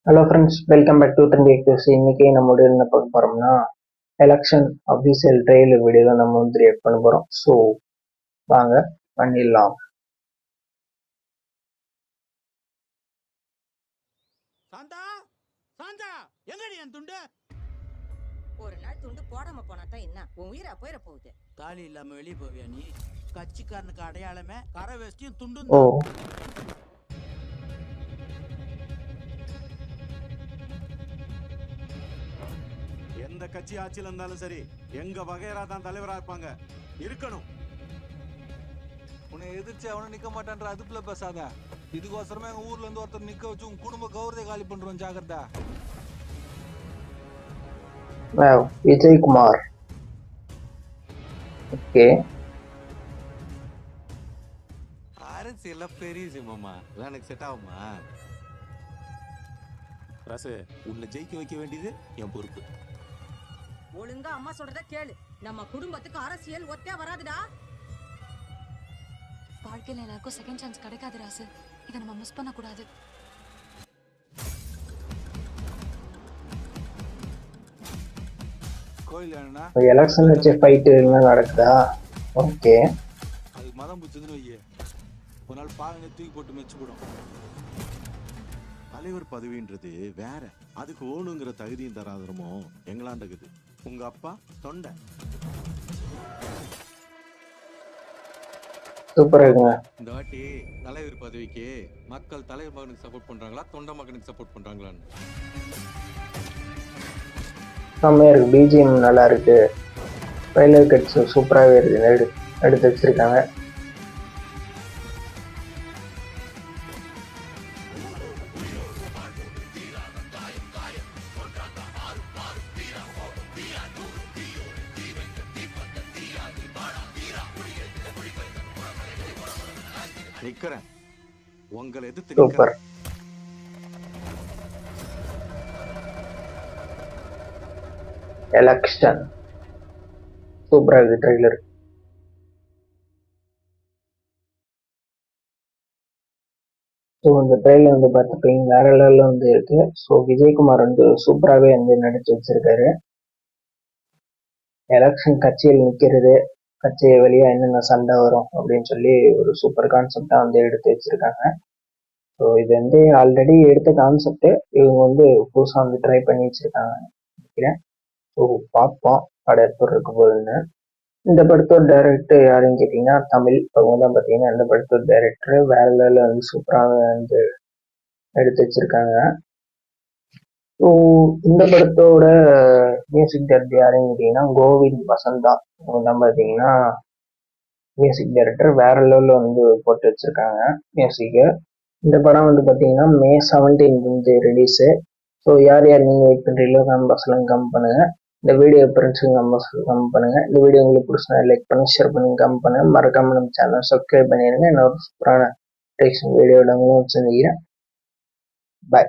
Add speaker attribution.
Speaker 1: Hello friends, welcome back to trendy actives. இன்னைக்கு நம்ம என்ன பார்க்க போறோம்னா எலெக்ஷன் அஃபீஷியல் ட்ரெயிலர் வீடியோ தான் நம்ம ரியாக்ட் பண்ண போறோம். ஸோ வாங்க பண்ணிடலாம்.
Speaker 2: சாந்தா சாந்தா எங்கடி என் துண்டு?
Speaker 3: ஒரு நாள் துண்டு போடாம போனாதான் என்ன உன் உயிரா போயிட போகுது.
Speaker 2: தாலி இல்லாம வெளியே போவியா நீ? கட்சிக்காரனுக்கு அடையாளமே கரை வேஷ்டியும் துண்டு.
Speaker 1: ஓ
Speaker 4: எந்த கட்சி ஆட்சியில் இருந்தாலும் சரி, எங்க வகையரா தான் தலைவரா இருப்பாங்க, இருக்கணும்.
Speaker 5: உன்னை எதிர்த்து அவனை நிக்க மாட்டான்ற அதுக்குள்ள பேசாத. இதுக்கோசரமே எங்க ஊர்ல இருந்து ஒருத்தர் நிக்க வச்சு உன் குடும்ப கௌரவத்தை காலி பண்றோம், ஜாகிரதா.
Speaker 1: விஜயகுமார். ஓகே,
Speaker 4: அரசியல் பெரிய சிம்மமா எனக்கு செட் ஆகுமா? ராசு, உன்னை ஜெயிக்க வைக்க வேண்டியது என் பொறுப்பு.
Speaker 3: ஒழுங்கா அம்மா சொல்றத கேளு. நம்ம குடும்பத்துக்கு அரசியல் ஒத்தே வராதுடா.
Speaker 6: வாழ்க்கையில எல்லாருக்கும் செகண்ட் சான்ஸ் கிடைக்காது ராசு. இதை நம்ம மிஸ் பண்ண கூடாது.
Speaker 5: கோயில் என்னன்னா
Speaker 1: எலெக்ஷன் வச்சு ஃபைட் நடக்குதா? ஓகே,
Speaker 5: அதுக்கு மதம் பிடிச்சதுன்னு வையே, ஒரு நாள் பாகனை தூக்கி போட்டு மெச்சு போடும்.
Speaker 4: தலைவர் பதவின்றது வேற, அதுக்கு ஓணுங்கிற தகுதியும் தராதரமோ எங்களாண்டக்குது. உங்க அப்பா தொண்டை.
Speaker 1: சூப்பரா இருக்குங்க.
Speaker 7: இந்த வாட்டி தலைவர் பதவிக்கு மக்கள் தலைவர் மகனுக்கு சப்போர்ட் பண்றாங்களா, தொண்டை மகனுக்கு சப்போர்ட் பண்றாங்களான்னு?
Speaker 1: செம்மையா இருக்கு, பிஜிஎம் நல்லா இருக்கு, ட்ரெய்லர் கட்ஸ் சூப்பராகவே இருக்கு, எடுத்து வச்சிருக்காங்க.
Speaker 4: நிக்கிறேன், உங்களை எதிர்த்து
Speaker 1: சூப்பர். எலெக்ஷன் சூப்பரா இருக்கு ட்ரெய்லர். ஸோ இந்த ட்ரெயிலர் பார்த்துப்பீங்க, வேற லெவலில் இருக்கு. ஸோ விஜயகுமார் சூப்பராகவே நடிச்சு வச்சிருக்காரு. எலெக்ஷன் கட்சியில் நிற்கிறது, கட்சி வெளியே என்னென்ன சண்டை வரும் அப்படின்னு சொல்லி ஒரு சூப்பர் கான்செப்டா எடுத்து வச்சிருக்காங்க. ஸோ இது ஆல்ரெடி எடுத்த கான்செப்ட் இவங்க புதுசாக ட்ரை பண்ணி வச்சிருக்காங்க நினைக்கிறேன். ஸோ பார்ப்போம் படம் எப்படி இருக்க போகுதுன்னு. இந்த படத்தோட டைரக்டர் யாருன்னு கேட்டீங்கன்னா தமிழ். அவங்க தான் பார்த்தீங்கன்னா இந்த படத்தோட டைரக்டர் வேற லெவலில் சூப்பராக எடுத்து வச்சிருக்காங்க. ஸோ இந்த படத்தோட மியூசிக் டைரக்டர் யாருன்னு கேட்டீங்கன்னா கோவிந்த் வசந்தா. அவங்க தான் பார்த்தீங்கன்னா மியூசிக் டைரக்டர், வேற லெவலில் போட்டு வச்சிருக்காங்க மியூசிக்கு. இந்த படம் பார்த்தீங்கன்னா May 17 ரிலீஸு. ஸோ யார் யார் நீங்கள் வெயிட் பண்ணுறீங்களோ கம்பர்ஸ்லாம் கம் பண்ணுங்க. இந்த வீடியோ ஃப்ரெண்ட்ஸுங்க கம் பண்ணுங்க. இந்த வீடியோ உங்களுக்கு பிடிச்சா லைக் பண்ணி ஷேர் பண்ணி கம் பண்ணுங்க. மறக்காம நம்ம சேனல் சப்ஸ்கிரைப் பண்ணிடுங்க. இன்னொரு சூப்பரான வீடியோட உங்களும் சந்திக்கிறேன். பாய்.